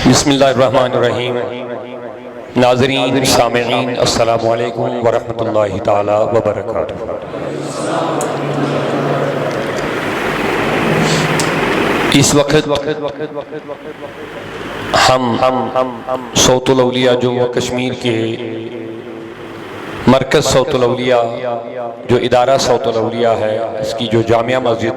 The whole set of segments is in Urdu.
بسم اللہ الرحمن الرحیم۔ ناظرین سامعین السلام علیکم ورحمۃ اللہ تعالی وبرکاتہ۔ اس وقت ہم صوت الاولیاء جموں کشمیر کے مرکز صوت الاولیاء جو ادارہ صوت الاولیاء ہے، اس کی جو جامعہ مسجد،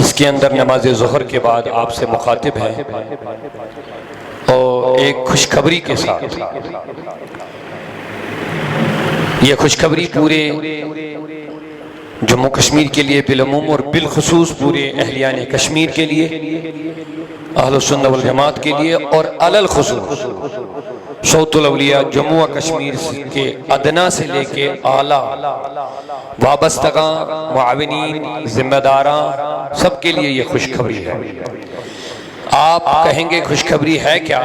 اس کے اندر نماز ظہر کے بعد آپ سے مخاطب ہیں اور ایک خوشخبری کے ساتھ۔ یہ خوشخبری پورے جموں کشمیر کے لیے بالعموم اور بالخصوص پورے اہلیان کشمیر کے لیے، اہل السنہ والجماعت کے لیے، اور علی الخصوص صوت الاولیاء جموں و کشمیر کے ادنا سے لے کے اعلیٰ وابستگاں، معاونین، ذمہ داراں، سب کے لیے یہ خوشخبری ہے۔ آپ کہیں گے خوشخبری ہے کیا؟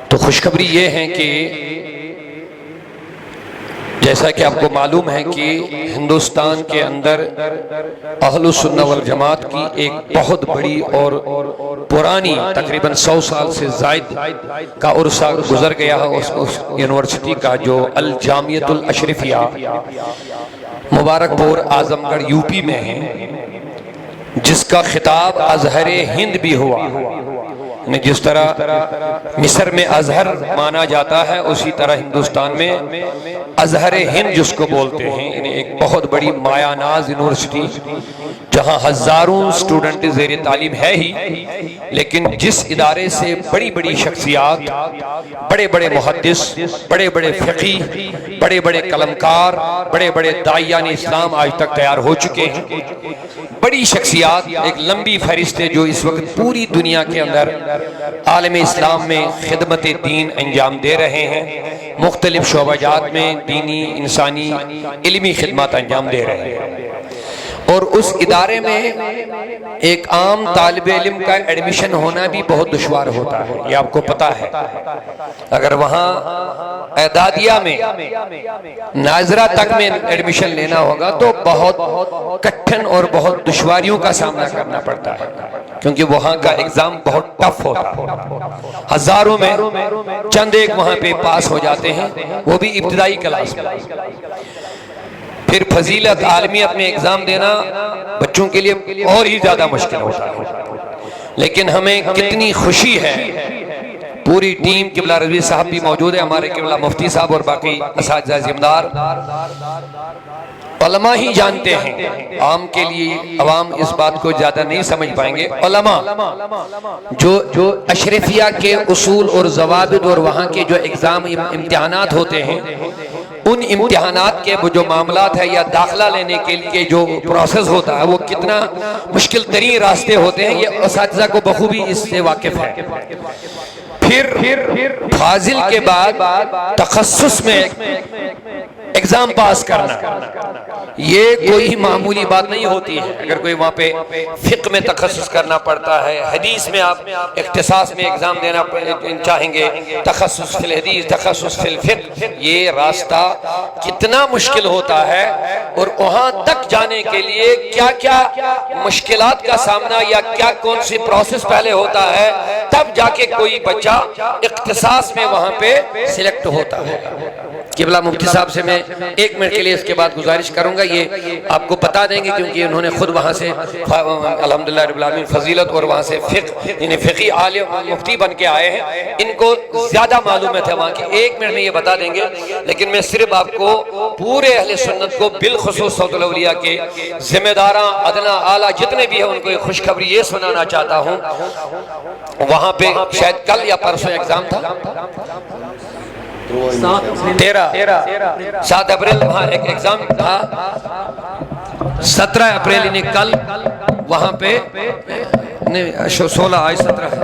تو خوشخبری یہ ہے کہ جیسا کہ آپ کو معلوم ہے کہ ہندوستان کے اندر اہل السنہ والجماعت کی ایک بہت بڑی اور پرانی، تقریباً 100 سال سے زائد کا عرصہ گزر گیا ہے اس یونیورسٹی کا، جو الجامعۃ الاشرفیہ مبارک پور اعظم گڑھ یو پی میں ہے، جس کا خطاب ازہر ہند بھی ہوا۔ جس طرح مصر میں ازہر مانا جاتا ہے، اسی طرح ہندوستان میں ازہر ہند جس کو بولتے ہیں، یعنی ایک بہت بڑی مایہ ناز یونیورسٹی جہاں ہزاروں سٹوڈنٹ زیر تعلیم ہے ہی، لیکن جس ادارے سے بڑی بڑی شخصیات، بڑے بڑے محدث، بڑے بڑے فقی، بڑے بڑے قلمکار، بڑے بڑے داعیان اسلام آج تک تیار ہو چکے ہیں، بڑی شخصیات، ایک لمبی فہرست ہے جو اس وقت پوری دنیا کے اندر عالم اسلام میں خدمت دین انجام دے رہے ہیں، مختلف شعبہ جات میں دینی، انسانی، علمی خدمات انجام دے رہے ہیں۔ اور اس ادارے میں ایک عام طالب علم کا ایڈمیشن ہونا بھی بہت دشوار ہوتا ہے، یہ آپ کو پتا ہے۔ اگر وہاں اعدادیہ میں ناظرہ تک میں ایڈمیشن لینا ہوگا تو بہت کٹھن اور بہت دشواریوں کا سامنا کرنا پڑتا ہے، کیونکہ وہاں کا ایگزام بہت ٹف ہوتا ہے۔ ہزاروں میں چند ایک وہاں پہ پاس ہو جاتے ہیں، وہ بھی ابتدائی کلاس میں۔ پھر فضیلت عالمیت میں ایگزام دینا بچوں کے لیے اور ہی زیادہ مشکل ہوتا ہے۔ لیکن ہمیں کتنی خوشی ہے، پوری ٹیم، قبلہ رضوی صاحب بھی موجود ہے، ہمارے قبلہ مفتی صاحب اور باقی اساتذہ ذمہ دار، علماء ہی جانتے ہیں، عام کے لیے عوام اس بات کو زیادہ نہیں سمجھ پائیں گے۔ علماء جو اشرفیہ کے اصول اور ضوابط اور وہاں کے جو ایگزام امتحانات ہوتے ہیں، ان امتحانات کے جو معاملات ہیں یا داخلہ لینے کے لیے جو پروسیس ہوتا ہے، وہ کتنا مشکل ترین راستے ہوتے ہیں، یہ اساتذہ کو بخوبی اس سے واقف ہے۔ پھر فاضل کے بعد تخصص میں ایگزام پاس کرنا، یہ کوئی معمولی بات نہیں ہوتی ہے۔ اگر کوئی وہاں پہ فقہ میں تخصص کرنا پڑتا ہے، حدیث میں آپ اختصاص میں ایگزام دینا چاہیں گے، تخصص فی الحدیث، تخصص فی الفقہ، یہ راستہ کتنا مشکل ہوتا ہے، اور وہاں تک جانے کے لیے کیا کیا مشکلات کا سامنا یا کیا کون سی پروسیس پہلے ہوتا ہے، تب جا کے کوئی بچہ اختصاص میں وہاں پہ سلیکٹ ہوتا ہے۔ قبلہ مفتی صاحب سے میں ایک منٹ کے لیے اس کے بعد گزارش کروں گا، یہ آپ کو بتا دیں گے کیونکہ انہوں نے خود وہاں سے الحمدللہ رب العالمین فضیلت اور وہاں سے فقہ، یعنی فقی عالم مفتی بن کے آئے ہیں، ان کو زیادہ معلومات ہے وہاں کی۔ ایک منٹ میں یہ بتا دیں گے، لیکن میں صرف آپ کو پورے اہل سنت کو بالخصوص صوت الاولیاء کے ذمہ داراں، ادنا اعلیٰ جتنے بھی ہیں، ان کو ایک خوشخبری یہ سنانا چاہتا ہوں۔ وہاں پہ شاید کل یا پرسوں ایگزام تھا، 7 اپریل وہاں ایک ایگزام تھا، 17 اپریل یعنی کل وہاں پہ 16 آج 17 ہے،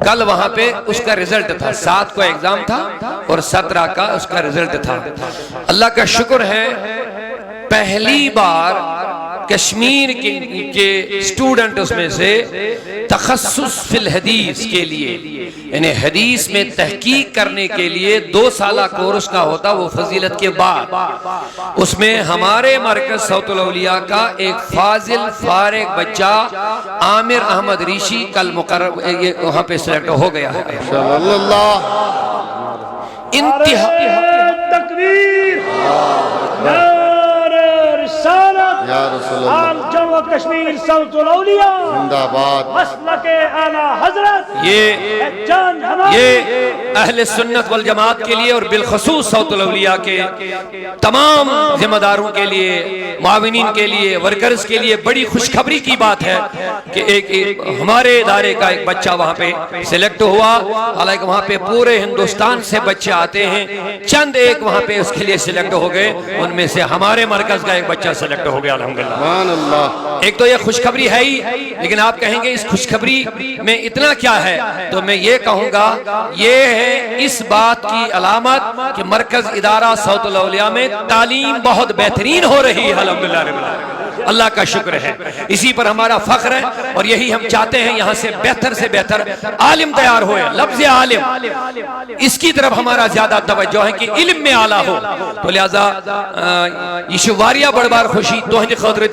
کل وہاں پہ اس کا رزلٹ تھا۔ 7 کو ایگزام تھا اور 17 کا اس کا رزلٹ تھا۔ اللہ کا شکر ہے، پہلی بار کشمیر کے اسٹوڈنٹس میں سے تخصص فی الحدیث کے لیے، یعنی حدیث میں تحقیق کرنے کے لیے 2 سالہ کورس کا ہوتا، وہ فضیلت کے بعد، اس میں ہمارے مرکز صوت الاولیاء کا ایک فاضل فارغ بچہ عامر احمد ریشی کل مقرر وہاں پہ سلیکٹ ہو گیا ہے۔ انتہا تکبیر، نعرہ رسالت، عام جموں و کشمیر صوت الاولیاء زندہ آباد، مسلک اعلی حضرت، یہ اہل سنت والجماعت کے لیے اور بالخصوص صوت الاولیاء کے تمام ذمہ داروں کے لیے، معاونین کے لیے، ورکرز کے لیے بڑی خوشخبری کی بات ہے کہ ایک ہمارے ادارے کا ایک بچہ وہاں پہ سلیکٹ ہوا۔ حالانکہ وہاں پہ پورے ہندوستان سے بچے آتے ہیں، چند ایک وہاں پہ اس کے لیے سلیکٹ ہو گئے، ان میں سے ہمارے مرکز کا ایک بچہ سلیکٹ ہو گیا الحمدللہ۔ ایک تو یہ خوشخبری ہے ہی، لیکن آپ کہیں گے اس خوشخبری میں اتنا کیا ہے، تو میں یہ کہوں گا یہ ہے اس بات کی علامت کہ مرکز ادارہ صوت الاولیاء میں تعلیم بہت بہترین ہو رہی ہے الحمدللہ رب العالمین، اللہ کا شکر ہے، اسی پر ہمارا فخر ہے، اور یہی ہم چاہتے ہیں یہاں سے بہتر عالم تیار ہوئے۔ لفظ عالم اس کی طرف ہمارا زیادہ توجہ ہے کہ علم میں اعلیٰ ہو، تو لہذا یہ شواریہ بڑھ بار خوشی تہندِ خاطر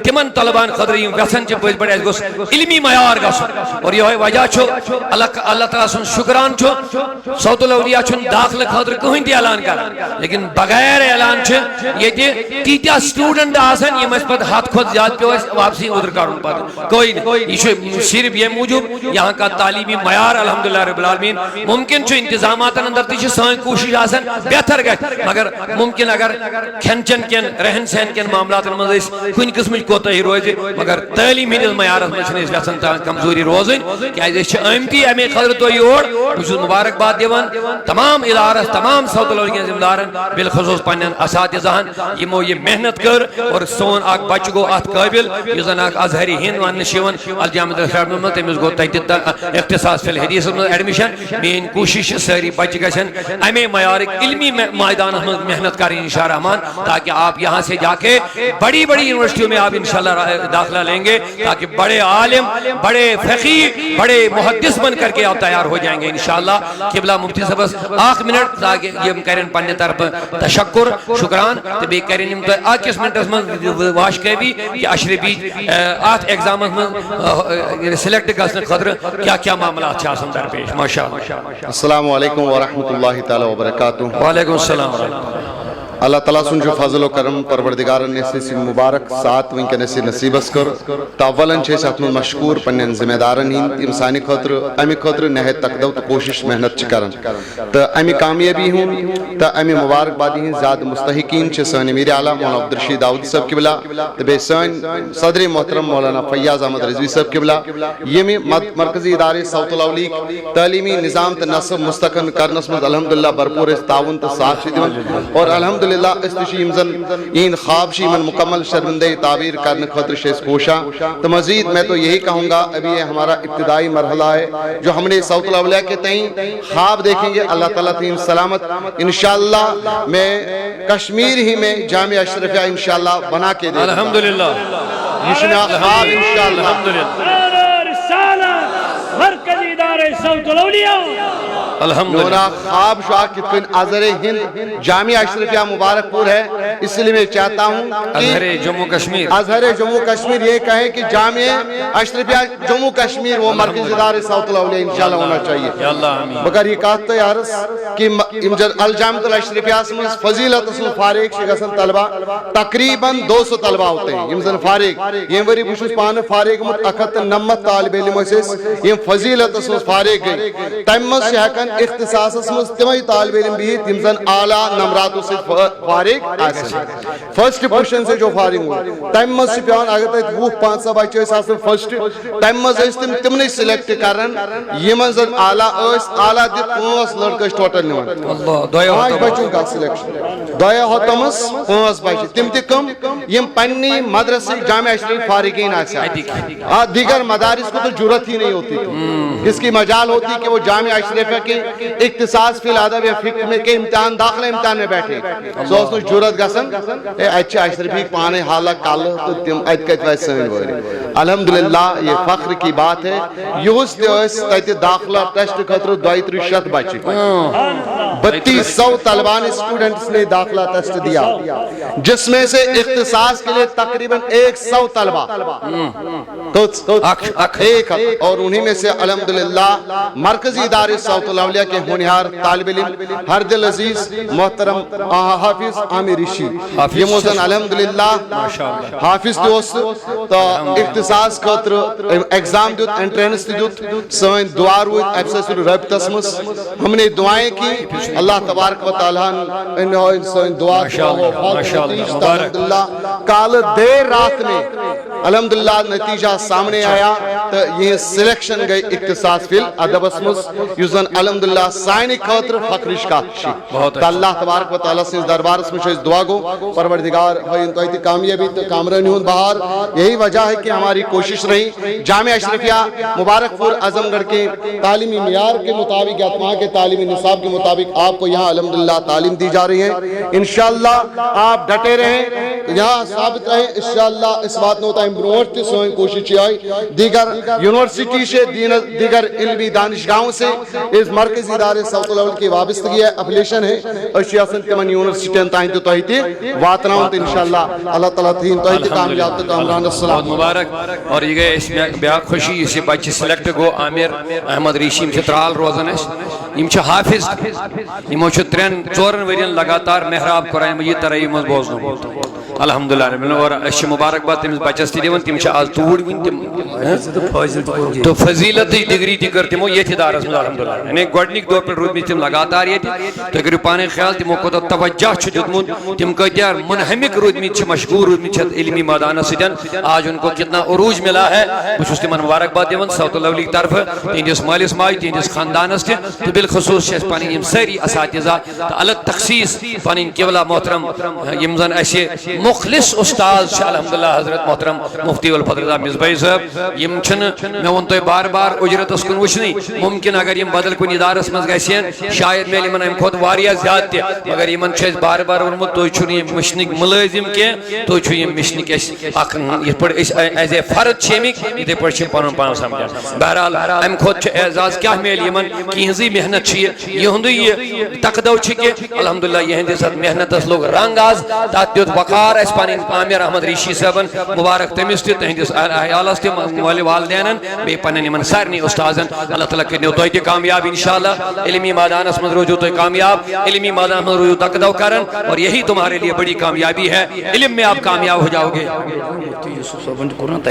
تمن طلبان خاطر یم ویسن چھ پز بڑے گوس علمی معیار گژھن، اور یہ وجہ چھو اللہ تعالیٰ سن شکران چھو صوت الاولیاء چھن داخلہ خاطر کہیں دی اعلان کران، لیکن بغیر اعلان چھ یہ تیتیا سٹوڈنٹ آسن یم اس پر ہاتھ خود زیادہ پیو واپسی ادھر کرن پر کوئی نہیں، یہ صرف یہ موجود یہاں کا تعلیمی معیار الحمدللہ رب العالمین ممکن چھو انتظامات اندر تیچ سان کوشش آسن بہتر گئے، مگر ممکن اگر کھن چن کن رہن سہن کن معاملات مز کن قسم کوتا ہی روزی، مگر تعلیم ہندس معیارس مز گھن کمزوری روزن کیا آمتی امے خاطر تو یور بہت مبارکباد دیوان تمام ادارس تمام صوت الاولیاء ذمہ دارن بالخصوص پنن اساتذہن یمو یہ محنت کر، اور سون اک بچہ گو ات قابل یہ زن اک ازہری ہند ون شیون الجامعہ الاسلام میں تمس گو تت اختصاص فی الحدیث میں ایڈمیشن، مین کوشش ساری بچہ گژھن امے معیار علمی میدان میں محنت کریں انشاء رحمان، تاکہ آپ یہاں سے جا کے بڑی یونیورسٹیوں میں آپ انشاءاللہ داخلہ لیں گے، تاکہ بڑے عالم، بڑے فقیہ، بڑے محدث بن کر کے آپ تیار ہو جائیں گے انشاءاللہ۔ قبلہ مفتی صاحب آخ منٹ تاکہ یہ کریں پنہ طرف تشکر شکران، تو بی کریں آکس منٹس من واش کے بھی کہ اشرفی آت ایگزامس من سلیکٹ گھن خاطر کیا کیا معاملات چھ درپیش ماشاءاللہ۔ السلام علیکم ورحمۃ اللہ تعالی وبرکاتہ۔ وعلیکم السلام ورحمۃ اللہ۔ اللہ تعالیٰ سن جو فضل و کرم پروردگارن نے سی مبارک ساتھ ونکن اسی نصیبس کر، تو اولن چھے ساتھ میں مشکور پنن ذمہ دارن ہند انسانی خاطر امی خاطر نہایت تقدو تو کوشش محنت کرن، تو امی کامیابی ہوں تو امی مبارک بادی ہیں زیادہ مستحقین چھے سانی میرے اعلیٰ مولانا عبدالرشید داؤد صاحب قبلہ، تو بے سان صدر محترم مولانا فیاض احمد رضوی صاحب قبلہ، یہ مرکزی ادارے صوت الاولیاء تعلیمی نظام تو نصب مستقم کرنس میں الحمدللہ بھرپور تعاون تو ساتھ دیون، اور الحمدللہ استشی امزن این خواب شی من مکمل شرمندہ تعبیر کرنے خاطر شیس کوشاں۔ تو مزید میں تو یہی کہوں گا ابھی یہ ہمارا ابتدائی مرحلہ ہے جو ہم نے صوت الاولیاء کے تئیں خواب دیکھیں گے، اللہ تعالیٰ تین سلامت انشاءاللہ میں کشمیر ہی میں جامعہ اشرفیہ انشاءاللہ بنا کے دے الحمدللہ یہ خواب انشاءاللہ مرکزی ادارے صوت الاولیاء نورا خواب شاہ کتن ازہر ہند جامعہ اشرفیہ مبارک پور ہے، اس لیے میں چاہتا ہوں ازہر جموں کشمیر، ازہر جموں کشمیر یہ کہیں کہ جامعہ اشرفیہ جموں کشمیر وہ مرکز ادارے صوت الاولیاء انشاءاللہ ہونا چاہیے۔ مگر یہ کہتا ہے عرض کہ الجامعہ الاشرفیہ میں فضیلت اصل فارغ شگسن طلبہ تقریباً 200 طلبہ ہوتے ہیں، یمزن فارغ یہ وری بشوش پانے فارغ مت 91 طالب علم یہ فضیلت اصل فارغ گئی، تیمز سے حکن اختصاص اسمز تمہیں طالب علم بھی تمزن اعلیٰ نمراتوں سے فارغ آسن فرسٹ پوشن سے جو فارغ ہوئے تیمز سے پیان آگتا ہے وہ 500 بچے ساسن فرسٹ تیمز ہے تمہیں سلیکٹ کرن یہ منظر اعلیٰ دی 5 لڑکش ٹوٹل نوان 5 بچوں کا سلیکشن دویا ہوتمس 5 بچے تم تی کم یم پنی مدرسی جامعہ اشرف فارغین آسان دیگر مدارس کو تو جرت ہی نہیں ہوتی تھی، اس کی مجال ہوتی کہ وہ جامعہ اشرفیہ کے اختصاص فی الادب یا فقہ میں کے امتحان داخلہ امتحان میں بیٹھے سو اس جرت گسن اچھا اشرفی پانے حالہ کال تو تم اتکت ویسے الحمدللہ یہ فخر کی بات ہے یوز تے داخلہ ٹیسٹ خطر 3200 بچے 3200 طلبان اسٹوڈنٹس نے داخلہ ٹیسٹ دیا جس میں سے اختصاص کے لیے تقریباً 100 طلبہ ایک اور انہی میں سے الحمدللہ مرکزی ادارے صوت الاولیاء کے ہونہار طالب علم ہردل عزیز محترم حافظ عامر ریشی یہ موزن الحمدللہ حافظ دوست تو اختصاص خطر ایگزام دیت انٹرینس دیت سوین دعا رویت ایپسیس رب تسمس ہم نے دعائیں کی اللہ تبارک و تعالیٰ انہوں سوین دعا الحمدللہ کال دیر رات میں الحمدللہ نتیجہ سامنے آیا تو یہ سلیکشن گئی اختصاص فی الادب اسمس یوزن الحمدللہ سائنی خاطر فخرش کا تو اللہ تبارک و تعالیٰ سے دربار اس میں دعا گو پروردگار ہوئی انتہائی کامیابی تو کامرانی ہوں بہار یہی وجہ ہے کہ ہماری کوشش رہی جامعہ اشرفیہ مبارک پور اعظم گڑھ کے تعلیمی معیار کے مطابق یا وہاں کے تعلیمی نصاب کے مطابق آپ کو یہاں الحمدللہ تعلیم دی جا رہی ہے انشاءاللہ آپ ڈٹے رہیں یہاں ثابت رہیں انشاءاللہ اس بات نوتا امبروٹ تی سوئیں کوشش آئی دیگر یونیورسٹی سے دیگر علمی دانشگاہوں سے اس مرکزی ادارے صوت الاولیاء کی وابستگی ہے افلیشن ہے اشیاسن کمن یونیورسٹی انتہائی تو تحیتی واتناؤں تو انشاءاللہ اللہ تعالیٰ تین تحیتی کامیاب تو کامران السلام مبارک اور یہ گئے اس میں بیاق خوشی اسی بچی سلیکٹ گو عامر احمد ریشیم سے ترال روزن ہے یم چھ حافظ یمو چھ 3-4 ورین لگاتار محراب قرآن مجید ترائی مزبوزنو الحمدللہ رب العالمین اور اش مبارک بات تم بچس تی دیون تم چھ آز توڑ ون تم تو فضیلت ڈگری تی کر تمو یہ تھی دارس میں الحمدللہ یعنی گوڈنک دور پر رود میں تم لگاتار یہ تھی تو اگر پانے خیال تمو کو توجہ چھ دیتمون تم کو دیار منہمک رود میں چھ مشغول رود میں چھ علمی میدان سجن آج ان کو کتنا عروج ملا ہے بچ تمن مبارک بات دیون صوت الاولیاء کی طرف تہندس مالس ماج تہندس خاندانس تہ تو بالخصوص چھ پانی یم ساری اساتذہ الگ تخصیص پانی قبلہ محترم یم زن اسے مخلص استاد شاہ الحمدللہ حضرت محترم مفتی والفضل مصباحی صاحب یم چھن میں ون تو بار بار اجرت اس کن وچھنی ممکن اگر یم بدل کن ادارس مز گژھن شاید میل یمن امہ کھوت واریاہ زیادہ تہ مگر یمن چھ بار بار ونمت تُہۍ چھو نہٕ مشنک ملٲزم کینٛہہ تُہۍ چھو یم مشنک اکھ یتھ پٲٹھۍ أسۍ ایز اے فرد چھِ امیک یتھے پٲٹھۍ چھِ پنُن پان سمجھان بہرحال امہ کھوت چھُ اعزاز کیاہ میل یمن کِہنٛزٕے محنت چھِ یہُنٛدُے یہِ تقدو چھِ کہ الحمدللہ یہندس محنتس لوگ رنگ آز تتھ دیُت وقار اس پنٕنۍ عامر احمد ریشی صٲبن مبارک تٔمِس تہِ تہنٛدِس عیالس تہِ مٲلہِ والدینن بیٚیہِ پننٮ۪ن یِمن سارنٕے استاذن اللہ تعالیٰ کٔرِنو تۄہہِ تہِ کامیاب انشاءاللہ علمی میدانس منٛز روزِو تُہۍ کامیاب علمی میدانس منٛز روزِو تقدو کرن اور یہی تمہارے لیے بڑی کامیابی ہے علم میں آپ کامیاب ہو جاؤ گے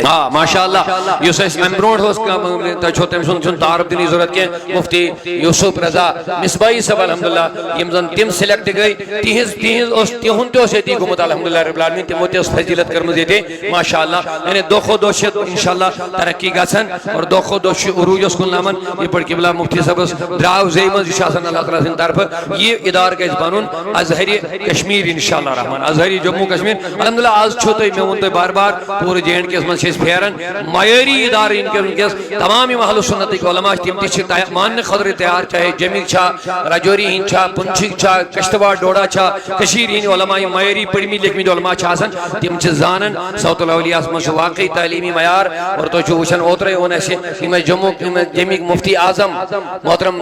ہاں ماشاءاللہ یُس اَسہِ امہِ برونٛٹھ اوس تۄہہِ چھو تٔمۍ سُنٛد چھُنہٕ تعارُف دِنٕچ ضروٗرت کینٛہہ مفتی یوسف رضا مصباحی صٲب الحمدللہ یم زن تم سلیکٹ گئی تہنٛد تہِ اوس ییٚتی گوٚمُت الحمدللہ رب العالمین تمو تہِ ٲس فضیلت کٔرمٕژ ییٚتہِ ماشاءاللہ یعنی دۄہ کھۄتہٕ دۄہ چھِ انشاءاللہ ترقی گژھان اور دۄہ کھۄتہٕ دۄہ چھُ عروٗجس کُن لمان یِتھ پٲٹھۍ قبلہ مفتی صٲبس درٛاو زیٚیہِ منٛز یہِ چھُ آسان اللہ تعالیٰ سٕنٛدِ طرفہٕ یہِ ادارٕ گژھِ بنُن ازہرِ کشمیٖر انشاءاللہ رحمان ازہرِ جموں کشمیر الحمدللہ آز چھُو تۄہہِ مےٚ ووٚن تۄہہِ بار بار پوٗرٕ جے اینڈ کے یس منٛز چھِ أسۍ پھیران معیٲری ادارٕ ونکیٚس تمام یِم اہلُ سُنتٕکۍ علما چھِ تِم تہِ چھِ ماننہٕ خٲطرٕ تیار چاہے جمِکۍ چھا راجوری ہٕنٛدۍ چھا پُنچھِکۍ چھا کشتواڑ ڈوڈا چھا کٔشیٖرِ ہٕنٛدۍ علما یِم معیٲری پٔرمٕتۍ لیکھمٕتۍ علما چھِ آسان تِم چھِ زانان صوت الاولیاء منٛز چھُ واقعی تعلیمی معیار اور تُہۍ چھِو وٕچھان اوترے اوٚن اَسہِ یِم اَسہِ جمِکۍ مفتی اعظم محترم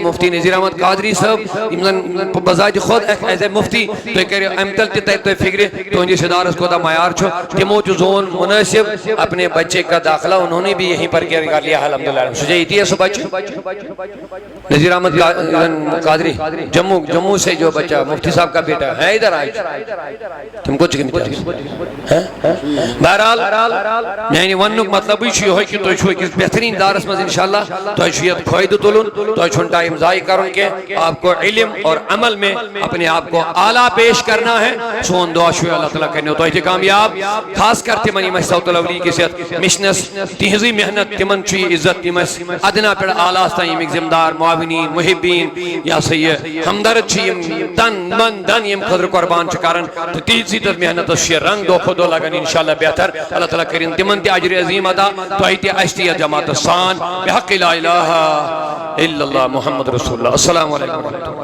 مفتی نذیر احمد قادری صٲب یِم زن بذاتِ خود ایز اے مفتی تُہۍ کٔرِو امہِ تل تہِ تَتہِ تۄہہِ فکرِ تُہنٛدِس ادارس کوتاہ معیار چھُ تِمو تہِ زون مناسب اپنے بچے کا داخلہ انہوں نے بھی یہیں پر کر لیا الحمدللہ سجھے یہی ہے سو بچہ نذیر احمد قادری جموں سے جو بچہ مفتی صاحب کا بیٹا ہے ادھر آئے تم کو چکن بہرحال یعنی وننک مطلب یہ ہے کہ تُہۍ چھُو أکِس بہترین دارس مز انشاءاللہ تُہۍ چھُو یت فائدہ تُلُن تُہۍ چھُنہٕ ٹائم ضائع کرن کہ آپ کو علم اور عمل میں اپنے آپ کو اعلیٰ پیش کرنا ہے سون دعا چھُ اللہ تعالیٰ کرنو تُہۍ تہِ کامیاب خاص کر تمن یم صوت الاولیاء کس مشنس تہذی محنت تمن چھ عزت تم ادنا پہ اعلیٰ تین یمک ذمہ دار معاونین محبین یا سا یہ ہمدرد تن من دن یم خطر قربان کران تو تہذ زیدت محنت شیر رنگ دو خود لگن انشاءاللہ بہتر اللہ تعالیٰ کریں تمن تی اجر عظیم ادا تو ایتی اشتی جماعت سان بحق لا الہ الا اللہ محمد رسول اللہ السلام علیکم